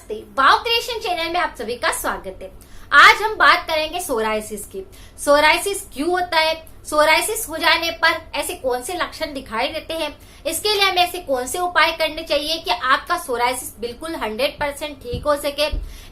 नमस्ते, वाव creation channel में आप सभी का स्वागत है। आज हम बात करेंगे सोराइसिस की। सोराइसिस क्यों होता है, सोराइसिस हो जाने पर ऐसे कौन से लक्षण दिखाई देते हैं, इसके लिए हमें ऐसे कौन से उपाय करने चाहिए कि आपका सोराइसिस बिल्कुल 100% ठीक हो सके।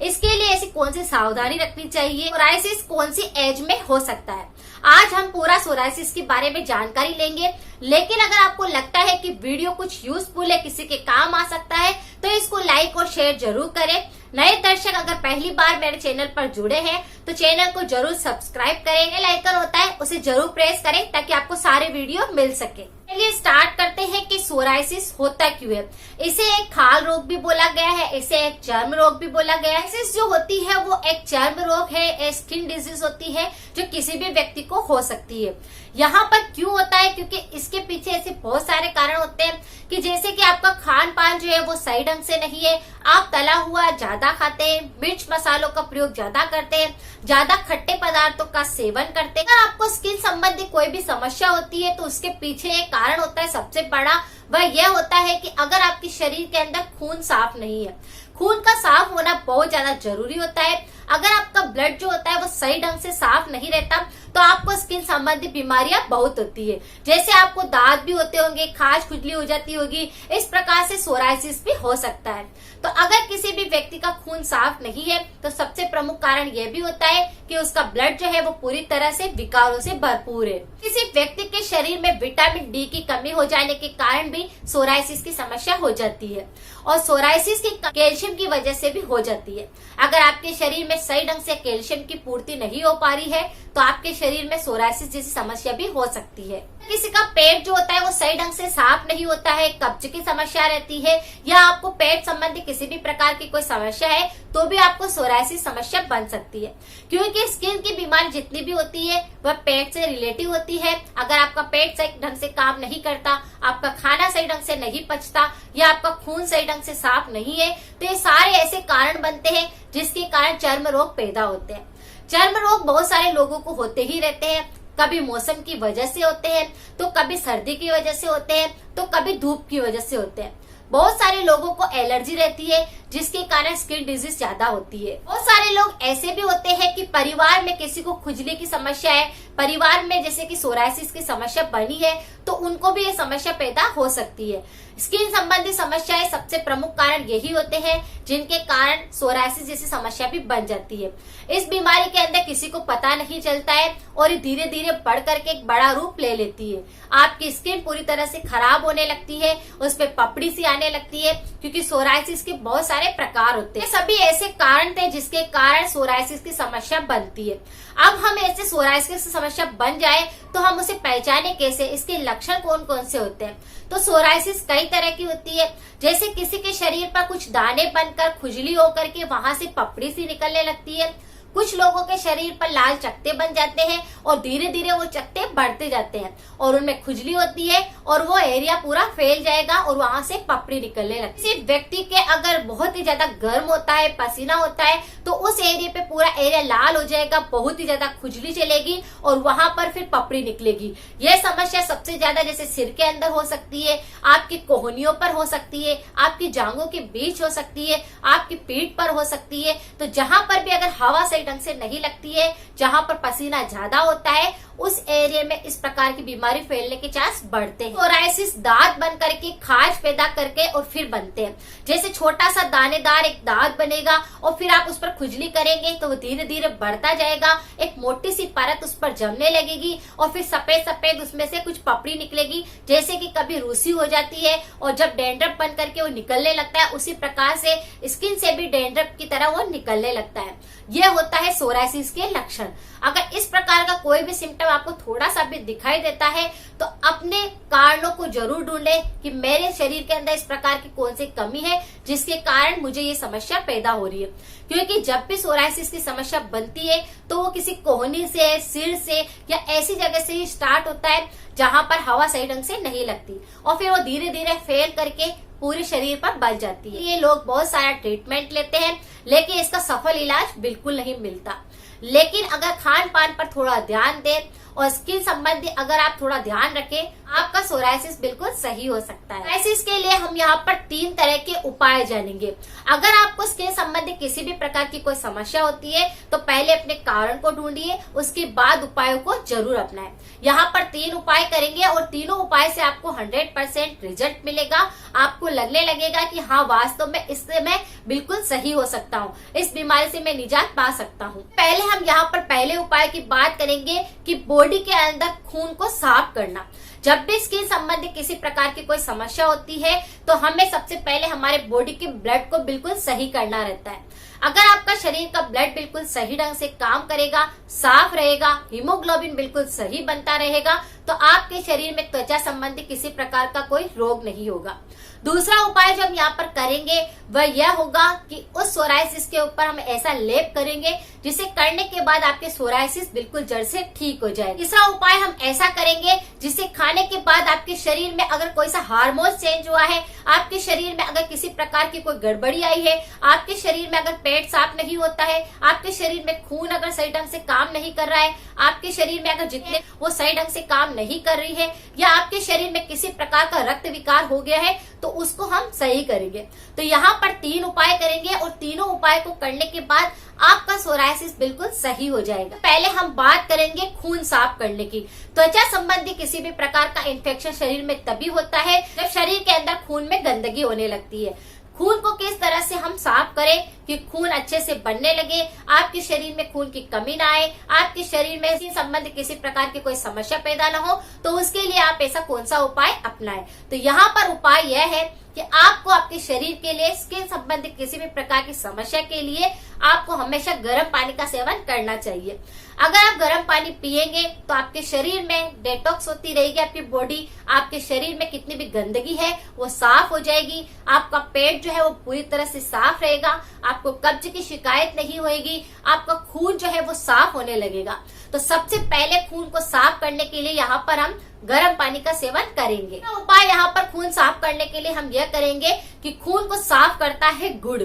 इसके लिए ऐसी कौन सी सावधानी रखनी चाहिए, सोराइसिस कौन सी एज में हो सकता है। आज हम पूरा सोराइसिस के बारे में जानकारी लेंगे। लेकिन अगर आपको लगता है कि वीडियो कुछ यूजफुल है, किसी के काम आ सकता है, तो इसको लाइक और शेयर जरूर करें। नए दर्शक अगर पहली बार मेरे चैनल पर जुड़े हैं तो चैनल को जरूर सब्सक्राइब करें। बेल आइकन होता है उसे जरूर प्रेस करें ताकि आपको सारे वीडियो मिल सके। चलिए स्टार्ट करते हैं कि सोराइसिस होता क्यों है। इसे एक खाल रोग भी बोला गया है, इसे एक चर्म रोग भी बोला गया है। सोराइसिस जो होती है वो एक चर्म रोग है, एक स्किन डिजीज होती है जो किसी भी व्यक्ति को हो सकती है। यहाँ पर क्यों होता है, क्योंकि इसके पीछे ऐसे बहुत सारे कारण होते हैं कि जैसे कि आपका खान पान जो है वो सही ढंग से नहीं है, आप तला हुआ ज्यादा खाते हैं, मिर्च मसालों का प्रयोग ज्यादा करते हैं, ज्यादा खट्टे पदार्थों का सेवन करते हैं। अगर आपको स्किन संबंधी कोई भी समस्या होती है तो उसके पीछे एक कारण होता है सबसे बड़ा, वह यह होता है कि अगर आपके शरीर के अंदर खून साफ नहीं है। खून का साफ होना बहुत ज्यादा जरूरी होता है। अगर आपका ब्लड जो होता है वो सही ढंग से साफ नहीं रहता तो आपको स्किन संबंधी बीमारियां बहुत होती है। जैसे आपको दांत भी होते होंगे, खाज खुजली हो जाती होगी, इस प्रकार से सोराइसिस भी हो सकता है। तो अगर किसी भी व्यक्ति का खून साफ नहीं है तो सबसे प्रमुख कारण यह भी होता है कि उसका ब्लड जो है वो पूरी तरह से विकारों से भरपूर है। किसी व्यक्ति के शरीर में विटामिन डी की कमी हो जाने के कारण भी सोराइसिस की समस्या हो जाती है और सोराइसिस की कैल्शियम की वजह से भी हो जाती है। अगर आपके शरीर में सही ढंग से कैल्शियम की पूर्ति नहीं हो पा रही है तो आपके शरीर में सोराइसिस जैसी समस्या भी हो सकती है। किसी का पेट जो होता है वो सही ढंग से साफ नहीं होता है, कब्ज की समस्या रहती है, या आपको पेट संबंधी किसी भी प्रकार की कोई समस्या है तो भी आपको सोराइसिस समस्या बन सकती है। क्योंकि स्किन की बीमारी जितनी भी होती है वह पेट से रिलेटिव होती है। अगर आपका पेट सही ढंग से काम नहीं करता, आपका खाना सही ढंग से नहीं पचता, या आपका खून सही ढंग से साफ नहीं है, तो ये सारे ऐसे कारण बनते हैं जिसके कारण चर्म रोग पैदा होते हैं। चर्म रोग बहुत सारे लोगों को होते ही रहते हैं। कभी मौसम की वजह से होते हैं, तो कभी सर्दी की वजह से होते हैं, तो कभी धूप की वजह से होते हैं। बहुत सारे लोगों को एलर्जी रहती है जिसके कारण स्किन डिजीज ज्यादा होती है। बहुत सारे लोग ऐसे भी होते हैं कि परिवार में किसी को खुजली की समस्या है, परिवार में जैसे कि सोराइसिस की समस्या बनी है तो उनको भी ये समस्या पैदा हो सकती है। स्किन संबंधी समस्याएं सबसे प्रमुख कारण यही होते हैं जिनके कारण सोराइसिस जैसी समस्या भी बन जाती है। इस बीमारी के अंदर किसी को पता नहीं चलता है और ये धीरे धीरे बढ़ करके एक बड़ा रूप ले लेती है। आपकी स्किन पूरी तरह से खराब होने लगती है, उस पे पपड़ी सी आने लगती है, क्योंकि सोराइसिस के बहुत सारे प्रकार होते हैं। सभी ऐसे कारण थे जिसके कारण सोराइसिस की समस्या बनती है। अब हम ऐसे सोराइसिस की समस्या बन जाए तो हम उसे पहचाने कैसे, इसके लक्षण कौन कौन से होते हैं। तो सोराइसिस कई तरह की होती है। जैसे किसी के शरीर पर कुछ दाने बनकर खुजली होकर के वहां से पपड़ी सी निकलने लगती है। कुछ लोगों के शरीर पर लाल चकत्ते बन जाते हैं और धीरे धीरे वो चकत्ते बढ़ते जाते हैं और उनमें खुजली होती है और वो एरिया पूरा फैल जाएगा और वहां से पपड़ी निकलने लगती है। किसी व्यक्ति के अगर बहुत ही ज्यादा गर्म होता है, पसीना होता है, तो उस एरिया पे पूरा एरिया लाल हो जाएगा, बहुत ही ज्यादा खुजली चलेगी और वहां पर फिर पपड़ी निकलेगी। यह समस्या सबसे ज्यादा जैसे सिर के अंदर हो सकती है, आपकी कोहनियों पर हो सकती है, आपकी जांघों के बीच हो सकती है, आपकी पीठ पर हो सकती है। तो जहां पर भी अगर हवा सही ढंग से नहीं लगती है, जहां पर पसीना ज्यादा होता है, उस एरिया में इस प्रकार की बीमारी फैलने के चांस बढ़ते हैं। सोराइसिस दांत बन करके, खाज पैदा करके और फिर बनते हैं। जैसे छोटा सा दानेदार एक दांत बनेगा और फिर आप उस पर खुजली करेंगे तो वो धीरे धीरे बढ़ता जाएगा, एक मोटी सी परत उस पर जमने लगेगी और फिर सफेद सफेद उसमें से कुछ पपड़ी निकलेगी, जैसे कि कभी रूसी हो जाती है और जब डैंड्रफ बन करके वो निकलने लगता है, उसी प्रकार से स्किन से भी डैंड्रफ की तरह वो निकलने लगता है। यह होता है सोराइसिस के लक्षण। अगर इस प्रकार का कोई भी सिम्टम आपको थोड़ा सा भी दिखाई देता है तो अपने कारणों को जरूर ढूंढें कि मेरे शरीर के अंदर इस प्रकार की कौन सी कमी है जिसके कारण मुझे ये समस्या पैदा हो रही है। क्योंकि जब भी सोराइसिस की समस्या बनती है तो वो किसी कोहनी से, सिर से या ऐसी जगह से ही स्टार्ट होता है जहां पर हवा सही ढंग से नहीं लगती और फिर वो धीरे धीरे फैल करके पूरे शरीर पर बढ़ जाती है। ये लोग बहुत सारा ट्रीटमेंट लेते हैं लेकिन इसका सफल इलाज बिल्कुल नहीं मिलता। लेकिन अगर खान पान पर थोड़ा ध्यान दें और स्किन संबंधी अगर आप थोड़ा ध्यान रखें, आपका सोराइसिस बिल्कुल सही हो सकता है। सोराइसिस के लिए हम यहाँ पर 3 तरह के उपाय जानेंगे। अगर आपको स्किन संबंधी किसी भी प्रकार की कोई समस्या होती है तो पहले अपने कारण को ढूंढिए, उसके बाद उपायों को जरूर अपनाएं। यहाँ पर 3 उपाय करेंगे और तीनों उपाय से आपको 100% रिजल्ट मिलेगा। आपको लगने लगेगा कि हाँ, वास्तव में इससे मैं बिल्कुल सही हो सकता हूँ, इस बीमारी से मैं निजात पा सकता हूँ। पहले हम यहाँ पर पहले उपाय की बात करेंगे कि बॉडी के अंदर खून को साफ करना। जब भी स्किन संबंधी किसी प्रकार की कोई समस्या होती है तो हमें सबसे पहले हमारे बॉडी के ब्लड को बिल्कुल सही करना रहता है। अगर आपका शरीर का ब्लड बिल्कुल सही ढंग से काम करेगा, साफ रहेगा, हीमोग्लोबिन बिल्कुल सही बनता रहेगा, तो आपके शरीर में त्वचा संबंधी किसी प्रकार का कोई रोग नहीं होगा। दूसरा उपाय जो हम यहाँ पर करेंगे वह यह होगा कि उस सोराइसिस के ऊपर हम ऐसा लेप करेंगे जिसे करने के बाद आपके सोराइसिस बिल्कुल जड़ से ठीक हो जाए। तीसरा उपाय हम ऐसा करेंगे जिसे खाने के बाद आपके शरीर में अगर कोई सा हार्मोन चेंज हुआ है, आपके शरीर में अगर किसी प्रकार की कोई गड़बड़ी आई है, आपके शरीर में अगर पेट साफ नहीं होता है, आपके शरीर में खून अगर सही ढंग से काम नहीं कर रहा है, आपके शरीर में अगर जितने वो सही ढंग से काम नहीं कर रही है, या आपके शरीर में किसी प्रकार का रक्त विकार हो गया है, तो उसको हम सही करेंगे। तो यहाँ पर 3 उपाय करेंगे और तीनों उपाय को करने के बाद आपका सोराइसिस बिल्कुल सही हो जाएगा। पहले हम बात करेंगे खून साफ करने की। त्वचा संबंधी किसी भी प्रकार का इन्फेक्शन शरीर में तभी होता है जब शरीर के अंदर खून में गंदगी होने लगती है। खून को किस तरह से हम साफ करें कि खून अच्छे से बनने लगे, आपके शरीर में खून की कमी ना आए, आपके शरीर में इसी संबंधी किसी प्रकार की कोई समस्या पैदा ना हो, तो उसके लिए आप ऐसा कौन सा उपाय अपनाएं। तो यहाँ पर उपाय यह है कि आपको आपके शरीर के लिए स्किन संबंधी किसी भी प्रकार की समस्या के लिए आपको हमेशा गर्म पानी का सेवन करना चाहिए। अगर आप गर्म पानी पिएंगे तो आपके शरीर में डिटॉक्स होती रहेगी, आपकी बॉडी, आपके शरीर में कितनी भी गंदगी है वो साफ हो जाएगी, आपका पेट जो है वो पूरी तरह से साफ रहेगा, आपको कब्ज की शिकायत नहीं होगी, आपका खून जो है वो साफ होने लगेगा। तो सबसे पहले खून को साफ करने के लिए यहाँ पर हम गर्म पानी का सेवन करेंगे। उपाय यहाँ पर खून साफ करने के लिए हम यह करेंगे कि खून को साफ करता है गुड़।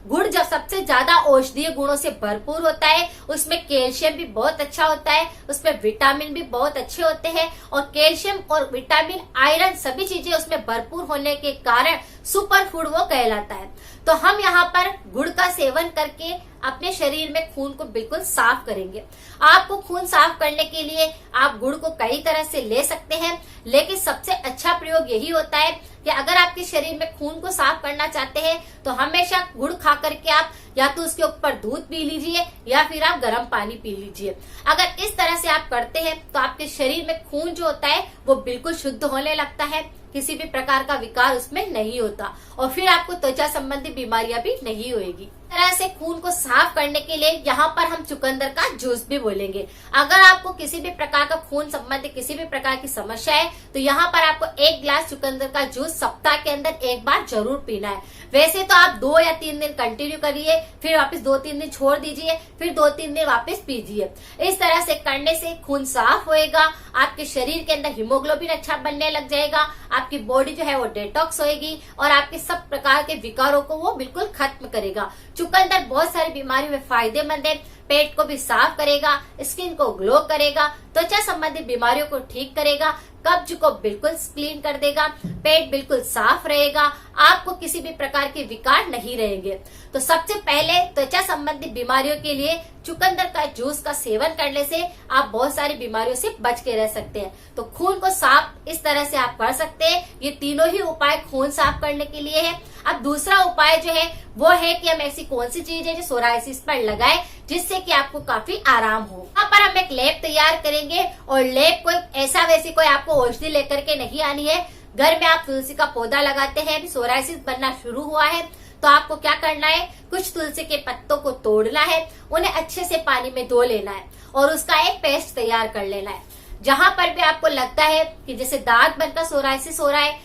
गुड़ जब सबसे ज्यादा औषधीय गुणों से भरपूर होता है, उसमें कैल्शियम भी बहुत अच्छा होता है, उसमें विटामिन भी बहुत अच्छे होते हैं, और कैल्शियम और विटामिन, आयरन सभी चीजें उसमें भरपूर होने के कारण सुपर फूड वो कहलाता है। तो हम यहाँ पर गुड़ का सेवन करके अपने शरीर में खून को बिल्कुल साफ करेंगे। आपको खून साफ करने के लिए आप गुड़ को कई तरह से ले सकते हैं, लेकिन सबसे अच्छा प्रयोग यही होता है कि अगर आपके शरीर में खून को साफ करना चाहते हैं तो हमेशा गुड़ खा करके आप या तो उसके ऊपर दूध पी लीजिए या फिर आप गर्म पानी पी लीजिए। अगर इस तरह से आप करते हैं तो आपके शरीर में खून जो होता है वो बिल्कुल शुद्ध होने लगता है, किसी भी प्रकार का विकार उसमें नहीं होता, और फिर आपको त्वचा संबंधी बीमारियां भी नहीं होगी। तरह से खून को साफ करने के लिए यहाँ पर हम चुकंदर का जूस भी बोलेंगे। अगर आपको किसी भी प्रकार का खून संबंधी किसी भी प्रकार की समस्या है तो यहाँ पर आपको 1 गिलास चुकंदर का जूस सप्ताह के अंदर 1 बार जरूर पीना है। वैसे तो आप 2 या 3 दिन कंटिन्यू करिए, फिर वापस 2-3 दिन छोड़ दीजिए, फिर 2-3 दिन वापस पीजिए। इस तरह से करने से खून साफ होएगा, आपके शरीर के अंदर हीमोग्लोबिन अच्छा बनने लग जाएगा, आपकी बॉडी जो है वो डिटॉक्स होएगी और आपके सब प्रकार के विकारों को वो बिल्कुल खत्म करेगा। चुकंदर बहुत सारी बीमारियों में फायदेमंद है, पेट को भी साफ करेगा, स्किन को ग्लो करेगा, त्वचा संबंधी बीमारियों को ठीक करेगा, कब्ज को बिल्कुल क्लीन कर देगा, पेट बिल्कुल साफ रहेगा, आपको किसी भी प्रकार के विकार नहीं रहेंगे। तो सबसे पहले त्वचा संबंधी बीमारियों के लिए चुकंदर का जूस का सेवन करने से आप बहुत सारी बीमारियों से बच के रह सकते हैं। तो खून को साफ इस तरह से आप कर सकते हैं। ये तीनों ही उपाय खून साफ करने के लिए है। अब दूसरा उपाय जो है वो है कि हम ऐसी कौन सी चीज है जो सोराइसिस पर लगाएं जिससे कि आपको काफी आराम हो। यहाँ पर हम एक लेप तैयार करेंगे और लेप कोई ऐसा वैसी कोई आपको औषधि लेकर के नहीं आनी है। घर में आप तुलसी का पौधा लगाते हैं, अभी सोराइसिस बनना शुरू हुआ है तो आपको क्या करना है, कुछ तुलसी के पत्तों को तोड़ना है, उन्हें अच्छे से पानी में धो लेना है और उसका एक पेस्ट तैयार कर लेना है। जहां पर भी आपको लगता है कि जैसे दाग बनकर सोराइसिस हो रहा है,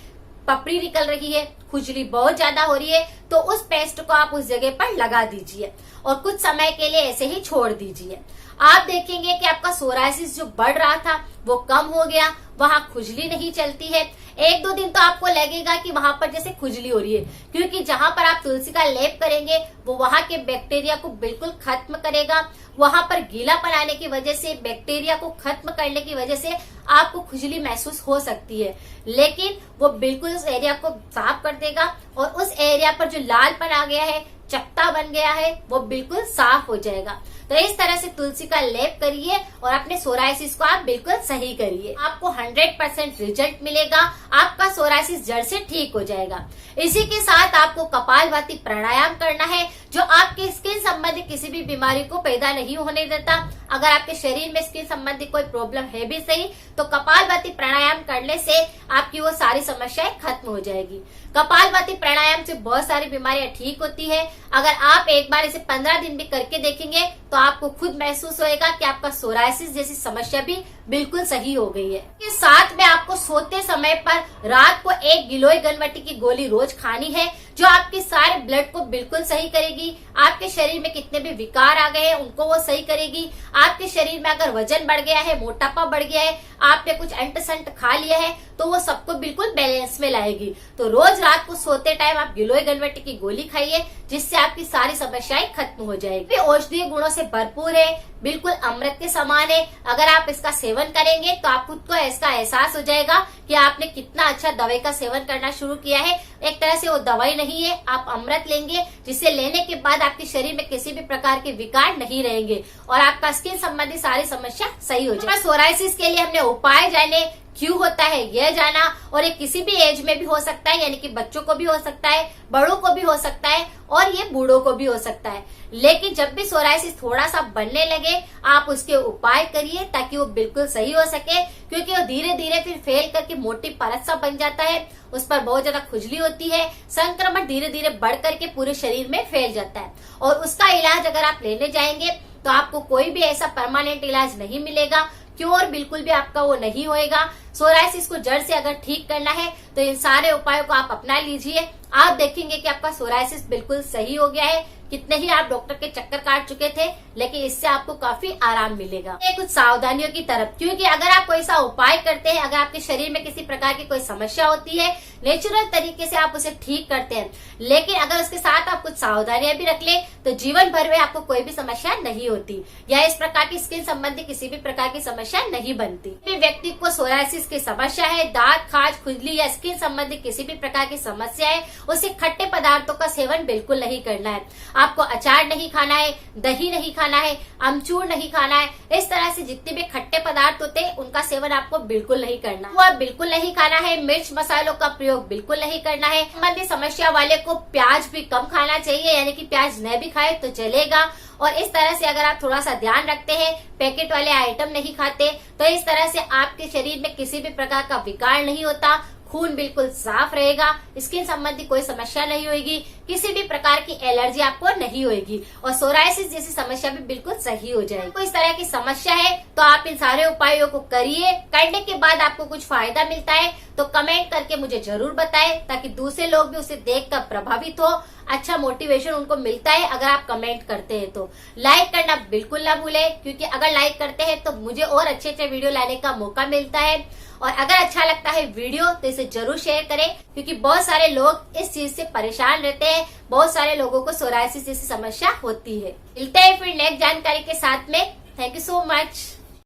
पपड़ी निकल रही है, खुजली बहुत ज्यादा हो रही है तो उस पेस्ट को आप उस जगह पर लगा दीजिए और कुछ समय के लिए ऐसे ही छोड़ दीजिए। आप देखेंगे कि आपका सोरायसिस जो बढ़ रहा था वो कम हो गया, वहां खुजली नहीं चलती है। एक दो दिन तो आपको लगेगा कि वहां पर जैसे खुजली हो रही है, क्योंकि जहां पर आप तुलसी का लेप करेंगे वो वहां के बैक्टीरिया को बिल्कुल खत्म करेगा। वहां पर गीलापन आने की वजह से, बैक्टीरिया को खत्म करने की वजह से आपको खुजली महसूस हो सकती है, लेकिन वो बिल्कुल उस एरिया को साफ कर देगा और उस एरिया पर जो लालपन आ गया है, चकत्ता बन गया है, वो बिल्कुल साफ हो जाएगा। तो इस तरह से तुलसी का लेप करिए और अपने सोरायसिस को आप बिल्कुल सही करिए। आपको 100% रिजल्ट मिलेगा, आपका सोरायसिस जड़ से ठीक हो जाएगा। इसी के साथ आपको कपालभाति प्राणायाम करना है, जो आपके स्किन संबंधी किसी भी बीमारी को पैदा नहीं होने देता। अगर आपके शरीर में स्किन संबंधी कोई प्रॉब्लम है भी सही, तो कपालभाति प्राणायाम करने से आपकी वो सारी समस्याएं खत्म हो जाएगी। कपालभाति प्राणायाम से बहुत सारी बीमारियां ठीक होती है। अगर आप एक बार इसे 15 दिन भी करके देखेंगे तो आपको खुद महसूस होएगा कि आपका सोरायसिस जैसी समस्या भी बिल्कुल सही हो गई है। इसके साथ में आपको सोते समय पर रात को 1 गिलोय गनवटी की गोली रोज खानी है, जो आपके सारे ब्लड को बिल्कुल सही करेगी। आपके शरीर में कितने भी विकार आ गए हैं उनको वो सही करेगी। आपके शरीर में अगर वजन बढ़ गया है, मोटापा बढ़ गया है, आपने कुछ अंट संट खा लिया है, तो वो सबको बिल्कुल बैलेंस में लाएगी। तो रोज रात को सोते टाइम आप गिलोय गनवटी की गोली खाइए, जिससे आपकी सारी समस्याएं खत्म हो जाएगी। औषधीय गुणों से भरपूर है, बिल्कुल अमृत के समान है। अगर आप इसका सेवन करेंगे तो आप खुद को इसका एहसास हो जाएगा कि आपने कितना अच्छा दवाई का सेवन करना शुरू किया है। एक तरह से वो दवाई नहीं है, आप अमृत लेंगे, जिसे लेने के बाद आपके शरीर में किसी भी प्रकार के विकार नहीं रहेंगे और आपका स्किन संबंधी सारी समस्या सही हो जाएगी। सोरायसिस के लिए हमने उपाय जाने, क्यों होता है यह जाना, और ये किसी भी एज में भी हो सकता है, यानी कि बच्चों को भी हो सकता है, बड़ों को भी हो सकता है और ये बूढ़ों को भी हो सकता है। लेकिन जब भी सोरायसिस थोड़ा सा बनने लगे, आप उसके उपाय करिए ताकि वो बिल्कुल सही हो सके, क्योंकि वो धीरे धीरे फिर फैल करके मोटी परत सा बन जाता है, उस पर बहुत ज्यादा खुजली होती है, संक्रमण धीरे धीरे बढ़ करके पूरे शरीर में फैल जाता है। और उसका इलाज अगर आप लेने जाएंगे तो आपको कोई भी ऐसा परमानेंट इलाज नहीं मिलेगा, क्योर बिल्कुल भी आपका वो नहीं होएगा। सोरायसिस को जड़ से अगर ठीक करना है तो इन सारे उपायों को आप अपना लीजिए। आप देखेंगे कि आपका सोरायसिस बिल्कुल सही हो गया है। कितने ही आप डॉक्टर के चक्कर काट चुके थे, लेकिन इससे आपको काफी आराम मिलेगा। कुछ सावधानियों की तरफ, क्योंकि अगर आप कोई सा उपाय करते हैं, अगर आपके शरीर में किसी प्रकार की कोई समस्या होती है, नेचुरल तरीके से आप उसे ठीक करते हैं, लेकिन अगर उसके साथ आप कुछ सावधानियां भी रख ले तो जीवन भर में आपको कोई भी समस्या नहीं होती या इस प्रकार की स्किन संबंधी किसी भी प्रकार की समस्या नहीं बनती। व्यक्ति को सोरायसिस की समस्या है, दांत, खाज, खुजली या स्किन संबंधी किसी भी प्रकार की समस्या है, उसे खट्टे पदार्थों का सेवन बिल्कुल नहीं करना है। आपको अचार नहीं खाना है, दही नहीं खाना है, अमचूर नहीं खाना है। इस तरह से जितने भी खट्टे पदार्थ होते हैं उनका सेवन आपको बिल्कुल नहीं करना, वो बिल्कुल नहीं खाना है। मिर्च मसालों का प्रयोग बिल्कुल नहीं करना है। संबंधी समस्या वाले को प्याज भी कम खाना चाहिए, यानी कि प्याज न भी खाए तो चलेगा। और इस तरह से अगर आप थोड़ा सा ध्यान रखते हैं, पैकेट वाले आइटम नहीं खाते, तो इस तरह से आपके शरीर में किसी भी प्रकार का विकार नहीं होता, खून बिल्कुल साफ रहेगा, स्किन संबंधी कोई समस्या नहीं होगी, किसी भी प्रकार की एलर्जी आपको नहीं होगी और सोरायसिस जैसी समस्या भी बिल्कुल सही हो जाएगी। कोई इस तरह की समस्या है तो आप इन सारे उपायों को करिए। करने के बाद आपको कुछ फायदा मिलता है तो कमेंट करके मुझे जरूर बताएं, ताकि दूसरे लोग भी उसे देखकर प्रभावित हो, अच्छा मोटिवेशन उनको मिलता है अगर आप कमेंट करते हैं तो। लाइक करना बिल्कुल ना भूलें, क्योंकि अगर लाइक करते हैं तो मुझे और अच्छे अच्छे वीडियो लाने का मौका मिलता है। और अगर अच्छा लगता है वीडियो तो इसे जरूर शेयर करें, क्योंकि बहुत सारे लोग इस चीज से परेशान रहते हैं, बहुत सारे लोगों को सोरायसिस जैसी समस्या होती है। मिलते हैं फिर नेक्स्ट जानकारी के साथ में। Thank you so much.